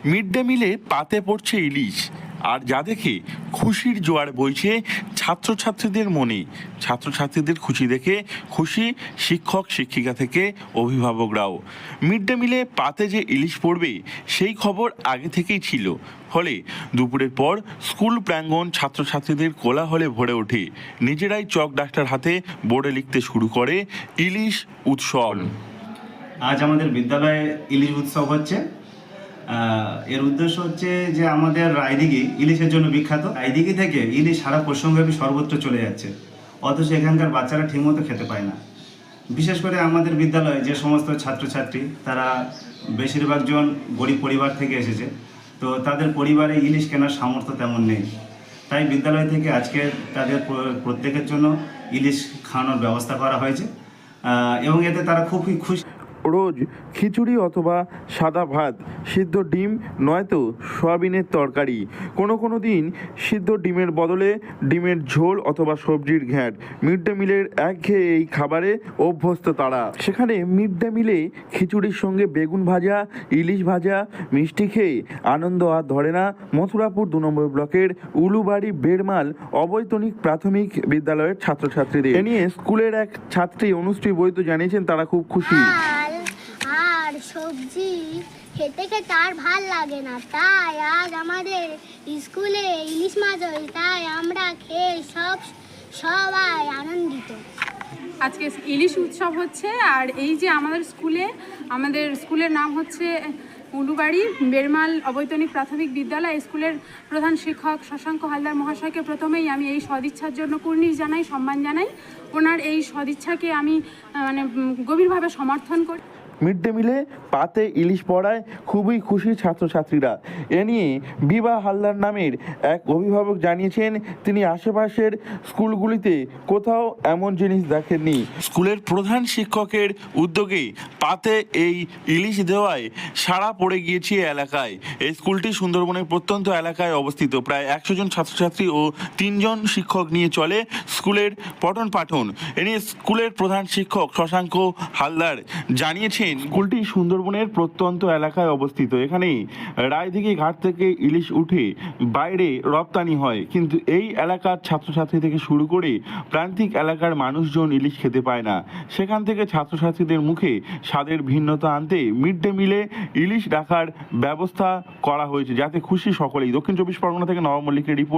Mid day মিলে পাতে পড়ছে ইলিশ, আর যা দেখে খুশির জোয়ার বইছে ছাত্রছাত্রীদের মনে। ছাত্রছাত্রীদের খুশি দেখে খুশি শিক্ষক শিক্ষিকা থেকে অভিভাবকরাও। মিড ডে মিলে পাতে যে ইলিশ পড়বে সেই খবর আগে থেকেই ছিল, ফলে দুপুরের পর স্কুল প্রাঙ্গণ ছাত্রছাত্রীদের কোলাহলে ভরে ওঠে। নিজেরাই চক ডাক্তার হাতে বোর্ডে লিখতে শুরু করে ইলিশ উৎসব। আজ আমাদের বিদ্যালয়ে ইলিশ উৎসব হচ্ছে। এর উদ্দেশ্য হচ্ছে যে আমাদের রায়দিঘি ইলিশের জন্য বিখ্যাত। রায়দিঘি থেকে ইলিশ সারা পশ্চিমব্যাপী সর্বত্র চলে যাচ্ছে, অথচ এখানকার বাচ্চারা ঠিকমতো খেতে পায় না। বিশেষ করে আমাদের বিদ্যালয়ে যে সমস্ত ছাত্রছাত্রী তারা বেশিরভাগ জন গরিব পরিবার থেকে এসেছে, তো তাদের পরিবারে ইলিশ কেনার সামর্থ্য তেমন নেই। তাই বিদ্যালয় থেকে আজকে তাদের প্রত্যেকের জন্য ইলিশ খাওয়ানোর ব্যবস্থা করা হয়েছে এবং এতে তারা খুবই খুশি। রোজ খিচুড়ি অথবা সাদা ভাত, সিদ্ধ ডিম নয়তো সয়াবিনের তরকারি, কোনো দিন সিদ্ধ ডিমের বদলে ডিমের ঝোল অথবা সবজির ঘ্যাঁট। মিড ডে মিলের একঘেয়ে এই খাবারে অভ্যস্ত তারা। সেখানে মিড ডে মিলে খিচুড়ির সঙ্গে বেগুন ভাজা, ইলিশ ভাজা, মিষ্টি খেয়ে আনন্দ আর ধরে না মথুরাপুর 2 নম্বর ব্লকের উলুবাড়ি বেড়মাল অবৈতনিক প্রাথমিক বিদ্যালয়ের ছাত্রছাত্রীদের। এ নিয়ে স্কুলের এক ছাত্রী অনুশ্রী বৈদ্য জানিয়েছেন তারা খুব খুশি। আর সবজি খেতে খেতে আর ভাল লাগে না, তাই আজ আমাদের স্কুলে ইলিশ মাছ হয়, তাই আমরা খেয়ে সবাই আনন্দিত। আজকে ইলিশ উৎসব হচ্ছে, আর এই যে আমাদের স্কুলের নাম হচ্ছে উলুবাড়ি বেড়মাল অবৈতনিক প্রাথমিক বিদ্যালয়। স্কুলের প্রধান শিক্ষক শশাঙ্ক হালদার মহাশয়কে প্রথমেই আমি এই সদিচ্ছার জন্য কুর্নিশ জানাই, সম্মান জানাই। ওনার এই সদিচ্ছাকে আমি গভীরভাবে সমর্থন করি। মিড ডে মিলে পাতে ইলিশ পড়ায় খুবই খুশি ছাত্রছাত্রীরা। এ নিয়ে বিভা হালদার নামের এক অভিভাবক জানিয়েছেন তিনি আশেপাশের স্কুলগুলিতে কোথাও এমন জিনিস দেখেননি। স্কুলের প্রধান শিক্ষকের উদ্যোগে পাতে এই ইলিশ দেওয়ায় সাড়া পড়ে গিয়েছে এলাকায়। এই স্কুলটি সুন্দরবনের প্রত্যন্ত এলাকায় অবস্থিত। প্রায় 100 জন ছাত্রছাত্রী ও 3 জন শিক্ষক নিয়ে চলে স্কুলের পঠন পাঠন। এ নিয়ে স্কুলের প্রধান শিক্ষক শশাঙ্ক হালদার জানিয়েছেন স্কুলটি সুন্দরবনের প্রত্যন্ত এলাকায় অবস্থিত। এখানে রায়দিঘি ঘাট থেকে ইলিশ উঠে বাইরে রপ্তানি হয়, কিন্তু এই এলাকার ছাত্রছাত্রী থেকে শুরু করে প্রান্তিক এলাকার মানুষজন ইলিশ খেতে পায় না। সেখান থেকে ছাত্রছাত্রীদের মুখে স্বাদের ভিন্নতা আনতে মিড ডে মিলে ইলিশ রাখার ব্যবস্থা করা হয়েছে, যাতে খুশি সকলেই। দক্ষিণ 24 পরগনা থেকে নবাব মল্লিকের রিপোর্ট।